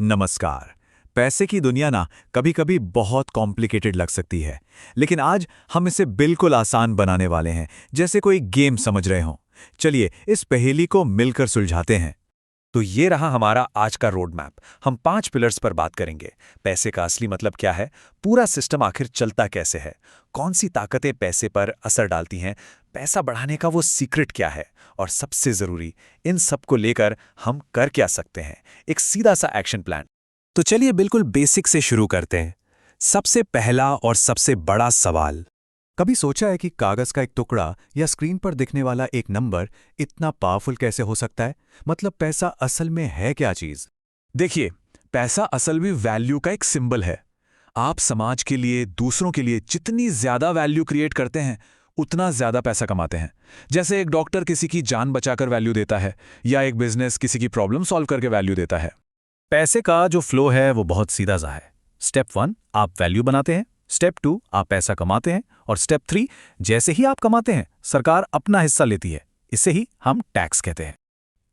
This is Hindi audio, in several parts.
नमस्कार। पैसे की दुनिया ना कभी कभी बहुत कॉम्प्लिकेटेड लग सकती है, लेकिन आज हम इसे बिल्कुल आसान बनाने वाले हैं, जैसे कोई गेम समझ रहे हों। चलिए इस पहेली को मिलकर सुलझाते हैं। तो ये रहा हमारा आज का रोड मैप। हम 5 पिलर्स पर बात करेंगे। पैसे का असली मतलब क्या है, पूरा सिस्टम आखिर चलता कैसे है, कौन सी ताकतें पैसे पर असर डालती हैं, पैसा बढ़ाने का वो सीक्रेट क्या है, और सबसे ज़रूरी, इन सब को लेकर हम कर क्या सकते हैं, एक सीधा सा एक्शन प्लान। तो चलिए बिल्कुल बेसिक से शुरू करते हैं। सबसे पहला और सबसे बड़ा सवाल, कभी सोचा है कि कागज का एक टुकड़ा या स्क्रीन पर दिखने वाला एक नंबर इतना पावरफुल कैसे हो सकता है? मतलब पैसा असल में है क्या चीज? देखिए, पैसा असल में वैल्यू का एक सिंबल है। आप समाज के लिए, दूसरों के लिए जितनी ज्यादा वैल्यू क्रिएट करते हैं, उतना ज्यादा पैसा कमाते हैं। जैसे एक डॉक्टर किसी की जान बचाकर वैल्यू देता है, या एक बिजनेस किसी की प्रॉब्लम सॉल्व करके वैल्यू देता है। पैसे का जो फ्लो है वो बहुत सीधा सा है। स्टेप 1 आप वैल्यू बनाते हैं, स्टेप 2 आप पैसा कमाते हैं, और स्टेप 3 जैसे ही आप कमाते हैं सरकार अपना हिस्सा लेती है। इसे ही हम टैक्स कहते हैं।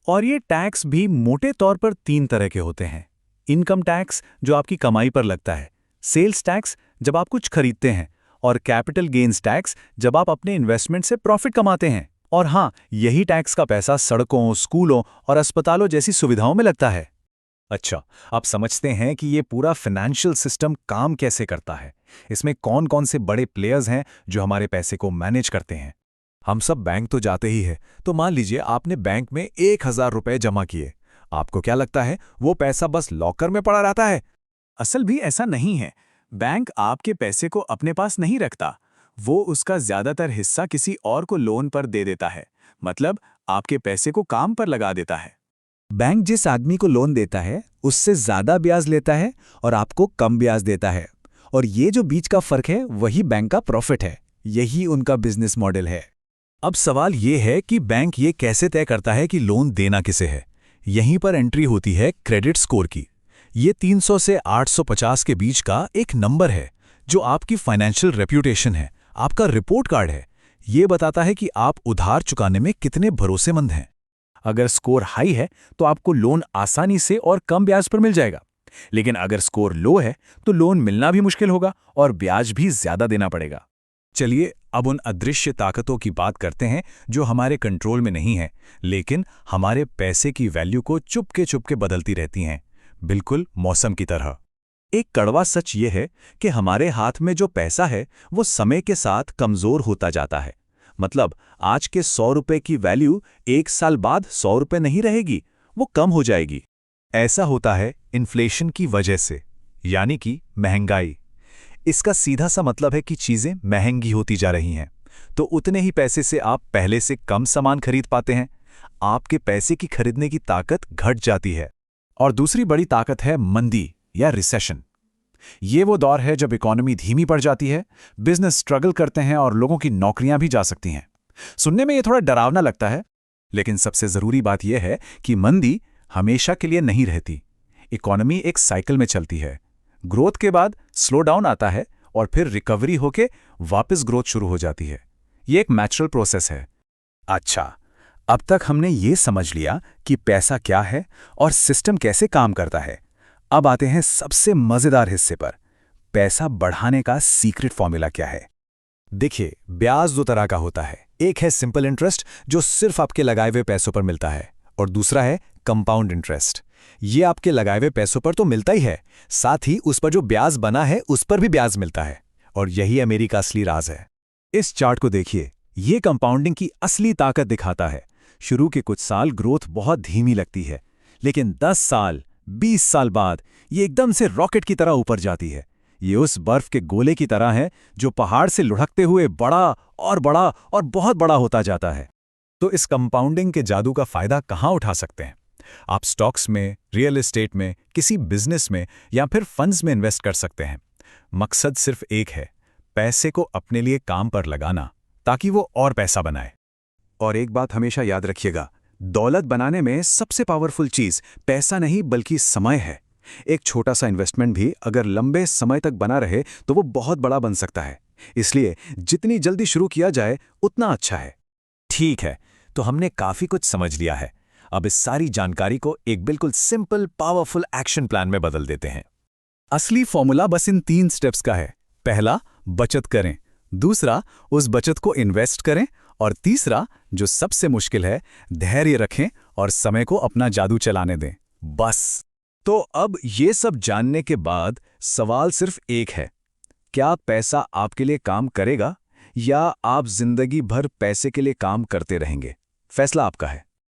और ये टैक्स भी मोटे तौर पर 3 तरह के होते हैं। इनकम टैक्स जो आपकी कमाई पर लगता है, सेल्स टैक्स जब आप कुछ खरीदते हैं, और कैपिटल गेन्स टैक्स जब आप अपने इन्वेस्टमेंट से प्रॉफिट कमाते हैं। और हाँ, यही टैक्स का पैसा सड़कों, स्कूलों और अस्पतालों जैसी सुविधाओं में लगता है। अच्छा, आप समझते हैं कि ये पूरा फाइनेंशियल सिस्टम काम कैसे करता है। इसमें कौन कौन से बड़े प्लेयर्स हैं जो हमारे पैसे को मैनेज करते हैं। हम सब बैंक तो जाते ही है, तो मान लीजिए आपने बैंक में 1000 रुपए जमा किए। आपको क्या लगता है वो पैसा बस लॉकर में पड़ा रहता है? असल भी ऐसा नहीं है। बैंक आपके पैसे को अपने पास नहीं रखता, वो उसका ज्यादातर हिस्सा किसी और को लोन पर दे देता है। मतलब आपके पैसे को काम पर लगा देता है। बैंक जिस आदमी को लोन देता है उससे ज्यादा ब्याज लेता है और आपको कम ब्याज देता है, और ये जो बीच का फर्क है वही बैंक का प्रॉफिट है। यही उनका बिजनेस मॉडल है। अब सवाल ये है कि बैंक ये कैसे तय करता है कि लोन देना किसे है। यहीं पर एंट्री होती है क्रेडिट स्कोर की। ये 300 से 850 के बीच का एक नंबर है जो आपकी फाइनेंशियल रेप्यूटेशन है, आपका रिपोर्ट कार्ड है। ये बताता है कि आप उधार चुकाने में कितने भरोसेमंद हैं। अगर स्कोर हाई है तो आपको लोन आसानी से और कम ब्याज पर मिल जाएगा, लेकिन अगर स्कोर लो है तो लोन मिलना भी मुश्किल होगा और ब्याज भी ज्यादा देना पड़ेगा। चलिए अब उन अदृश्य ताकतों की बात करते हैं जो हमारे कंट्रोल में नहीं है, लेकिन हमारे पैसे की वैल्यू को चुपके बदलती रहती हैं, बिल्कुल मौसम की तरह। एक कड़वा सच ये है कि हमारे हाथ में जो पैसा है वो समय के साथ कमजोर होता जाता है। मतलब आज के 100 रुपए की वैल्यू 1 साल बाद 100 रुपए नहीं रहेगी, वो कम हो जाएगी। ऐसा होता है इन्फ्लेशन की वजह से, यानी कि महंगाई। इसका सीधा सा मतलब है कि चीजें महंगी होती जा रही हैं, तो उतने ही पैसे से आप पहले से कम सामान खरीद पाते हैं। आपके पैसे की खरीदने की ताकत घट जाती है। और दूसरी बड़ी ताकत है मंदी या रिसेशन। ये वो दौर है जब इकोनॉमी धीमी पड़ जाती है, बिजनेस स्ट्रगल करते हैं और लोगों की नौकरियां भी जा सकती हैं। सुनने में ये थोड़ा डरावना लगता है, लेकिन सबसे जरूरी बात यह है कि मंदी हमेशा के लिए नहीं रहती। इकोनॉमी एक साइकिल में चलती है। ग्रोथ के बाद स्लो डाउन आता है और फिर रिकवरी होके वापस ग्रोथ शुरू हो जाती है। ये एक नेचुरल प्रोसेस है। अच्छा, अब तक हमने ये समझ लिया कि पैसा क्या है और सिस्टम कैसे काम करता है। अब आते हैं सबसे मजेदार हिस्से पर। पैसा बढ़ाने का सीक्रेट फॉर्मूला क्या है? देखिए, ब्याज 2 तरह का होता है। एक है सिंपल इंटरेस्ट जो सिर्फ आपके लगाए हुए पैसों पर मिलता है, और दूसरा है कंपाउंड इंटरेस्ट। ये आपके लगाए हुए पैसों पर तो मिलता ही है, साथ ही उस पर जो ब्याज बना है उस पर भी ब्याज मिलता है। और यही अमेरिका का असली राज है। इस चार्ट को देखिए, ये कंपाउंडिंग की असली ताकत दिखाता है। शुरू के कुछ साल ग्रोथ बहुत धीमी लगती है, लेकिन 10 साल 20 साल बाद ये एकदम से रॉकेट की तरह ऊपर जाती है। ये उस बर्फ के गोले की तरह है जो पहाड़ से लुढ़कते हुए बड़ा और बहुत बड़ा होता जाता है। तो इस कंपाउंडिंग के जादू का फायदा कहाँ उठा सकते हैं? आप स्टॉक्स में, रियल एस्टेट में, किसी बिजनेस में या फिर फंड्स में इन्वेस्ट कर सकते हैं। मकसद सिर्फ एक है, पैसे को अपने लिए काम पर लगाना, ताकि वो और पैसा बनाए। और एक बात हमेशा याद रखिएगा, दौलत बनाने में सबसे पावरफुल चीज पैसा नहीं बल्कि समय है। एक छोटा सा इन्वेस्टमेंट भी अगर लंबे समय तक बना रहे तो वो बहुत बड़ा बन सकता है। इसलिए जितनी जल्दी शुरू किया जाए उतना अच्छा है। ठीक है, तो हमने काफी कुछ समझ लिया है। अब इस सारी जानकारी को एक बिल्कुल सिंपल पावरफुल एक्शन प्लान में बदल देते हैं। असली फॉर्मूला बस इन 3 स्टेप्स का है। पहला, बचत करें। दूसरा, उस बचत को इन्वेस्ट करें। और तीसरा, जो सबसे मुश्किल है, धैर्य रखें और समय को अपना जादू चलाने दें। बस। तो अब ये सब जानने के बाद सवाल सिर्फ एक है, क्या पैसा आपके लिए काम करेगा या आप जिंदगी भर पैसे के लिए काम करते रहेंगे? फैसला आपका है।